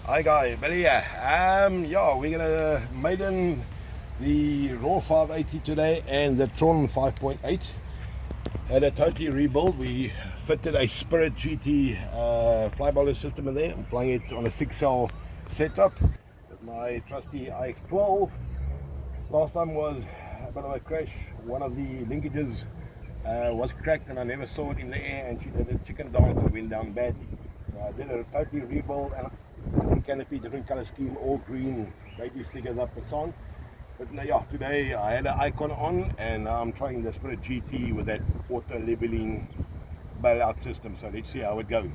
Hi guy, Billy here. Yeah, we're gonna Maiden the Raw 580 today and the Tron 5.8. Had a totally rebuild. We fitted a Spirit GT flyballer system in there. I'm flying it on a 6-cell setup with my trusty IX12. Last time was a bit of a crash. One of the linkages was cracked and I never saw it in the air, and she did a chicken dance and went down badly. So I did a totally rebuild and different canopy, different color scheme, all green, baby stickers up and so on. But no, yeah, today I had an Ikon on and now I'm trying the Spirit GT with that auto leveling bailout system. So let's see how it goes.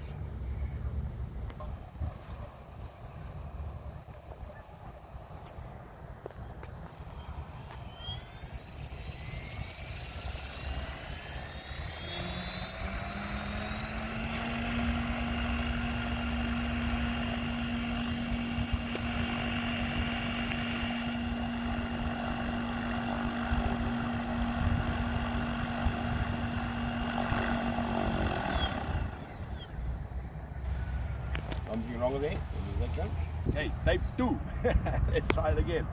Something wrong with it? Okay, tape 2. Let's try it again.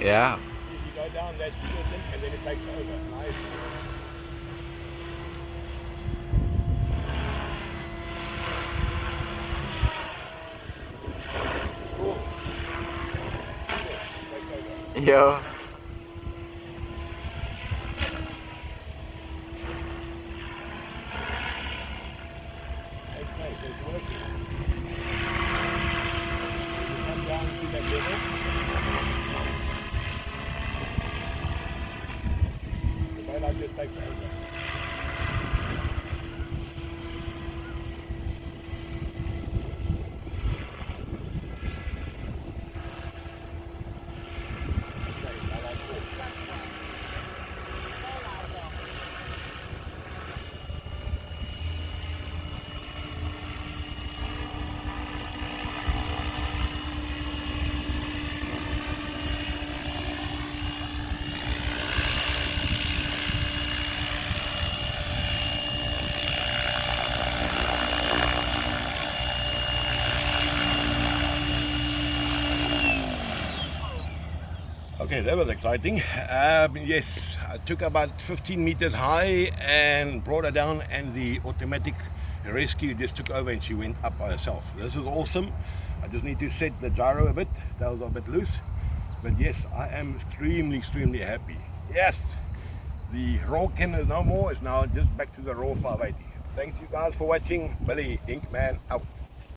Yeah. If you go down that certain and then it takes over. Nice. Cool. Takes over. Yeah. Okay, so it's working. If you come down to that level, the bailout just takes over. Okay, now that's it. Okay, that was exciting. Yes, I took about 15 meters high and brought her down, and the automatic rescue just took over and she went up by herself. This is awesome. I just need to set the gyro a bit. Tails are a bit loose. But yes, I am extremely happy. Yes, the raw Ken is no more. It's now just back to the raw 580. Thanks you guys for watching. Billy Inkman out.